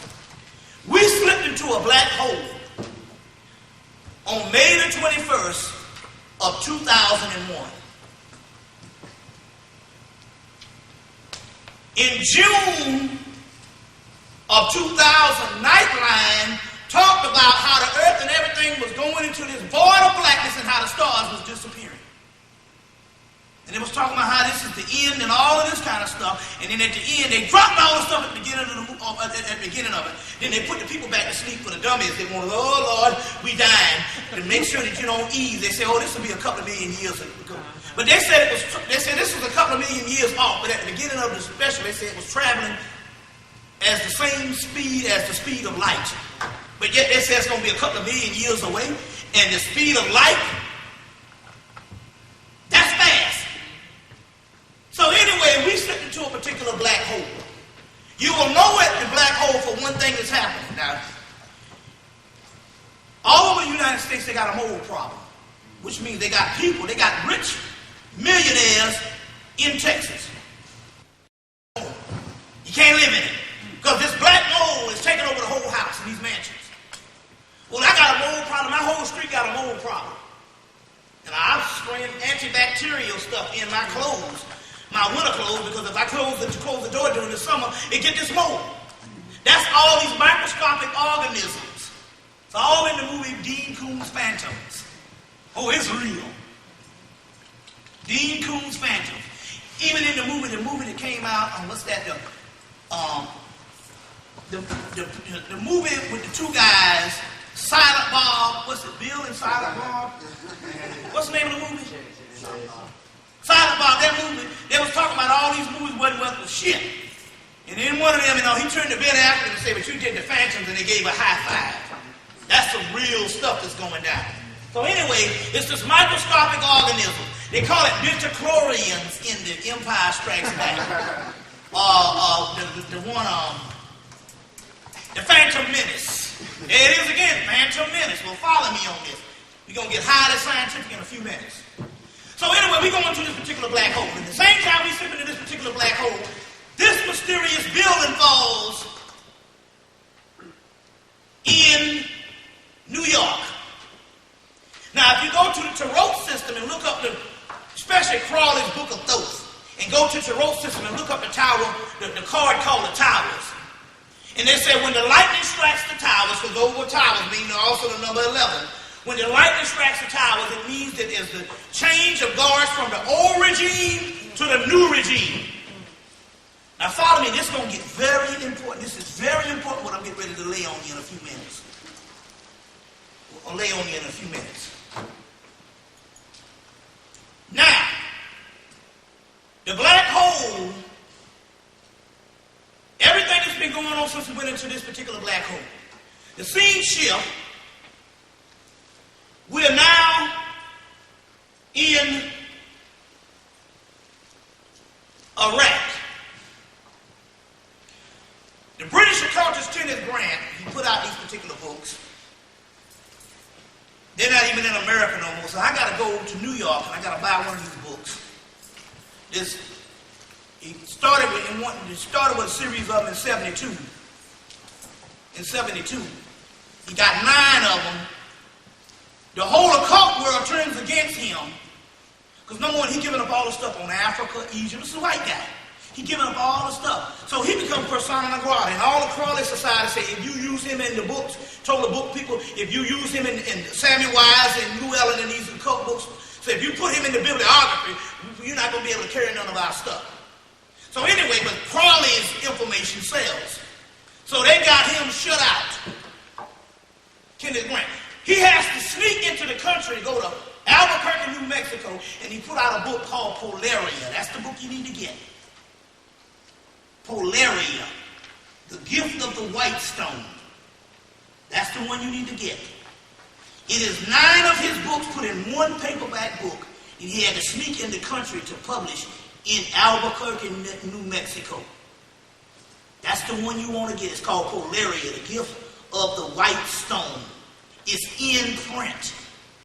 We slipped into a black hole on May the 21st of 2001. In June of 2000, Nightline talked about how the earth and everything was going into this void of blackness and how the stars was disappearing. And it was talking about how this is the end and all of this kind of stuff. And then at the end, they dropped all the stuff at the beginning of it. Then they put the people back to sleep for the dummies. They wanted, oh Lord, we dying. To make sure that you don't ease. They say, oh, this will be a couple of million years ago. But they said this was a couple of million years off. But at the beginning of the special, they said it was traveling as the same speed as the speed of light. But yet they said it's going to be a couple of million years away. And the speed of light, that's fast. So anyway, we slipped into a particular black hole. You will know at the black hole for one thing that's happening. Now, all over the United States, they got a mold problem, which means they got people, they got rich millionaires in Texas. You can't live in it because this black mold is taking over the whole house in these mansions. Well, I got a mold problem. My whole street got a mold problem. And I'm spraying antibacterial stuff in my clothes. My winter clothes, because if I close the door during the summer, it get this mold. That's all these microscopic organisms. It's all in the movie Dean Koontz Phantoms. Oh, it's real. Dean Koontz Phantoms. Even in the movie that came out on what's that? The movie with the two guys, Silent Bob. What's it? Bill and Silent Bob. What's the name of the movie? Silent Bob, that movie, they was talking about all these movies wasn't worth shit. And then one of them, he turned to Ben Affleck and said, but you did the Phantoms, and they gave a high five. That's some real stuff that's going down. So anyway, it's this microscopic organism. They call it midichlorians in the Empire Strikes Back. The Phantom Menace. There it is again, Phantom Menace. Well, follow me on this. We're going to get highly scientific in a few minutes. So anyway, we go into this particular black hole. At the same time we slip into this particular black hole, this mysterious building falls in New York. Now, if you go to the Tarot system and look up especially Crowley's Book of Thoth, and go to the Tarot system and look up the tower, the card called the Towers. And they say when the lightning strikes the towers, because those were towers, meaning also the number 11, when the lightning strikes the towers, it means that there's the change of guards from the old regime to the new regime. Now follow me, this is going to get very important. This is very important what I'm getting ready to lay on you in a few minutes. going to lay on you in a few minutes. Now, the black hole, everything that's been going on since we went into this particular black hole, the scene shift, we are now in Iraq. The British occultist Kenneth Grant, he put out these particular books. They're not even in America no more, so I got to go to New York and I got to buy one of these books. He started with a series of them in 72. In 72, he got 9 of them. The whole occult world turns against him because number one, he giving up all the stuff on Africa, Egypt. It's a white guy. He giving up all the stuff. So he becomes persona non grata. And all the Crawley Society say if you use him in the books, told the book people, if you use him in Samuel Wise and Llewellyn and these occult books, so if you put him in the bibliography, you're not going to be able to carry none of our stuff. So anyway, but Crawley's information sells. So they got him shut out. Kenneth Grant. He has to sneak into the country to go to Albuquerque, New Mexico, and he put out a book called Polaria. That's the book you need to get. Polaria, the gift of the white stone. That's the one you need to get. It is 9 of his books put in one paperback book, and he had to sneak in the country to publish in Albuquerque, New Mexico. That's the one you want to get. It's called Polaria, the gift of the white stone. It's in print.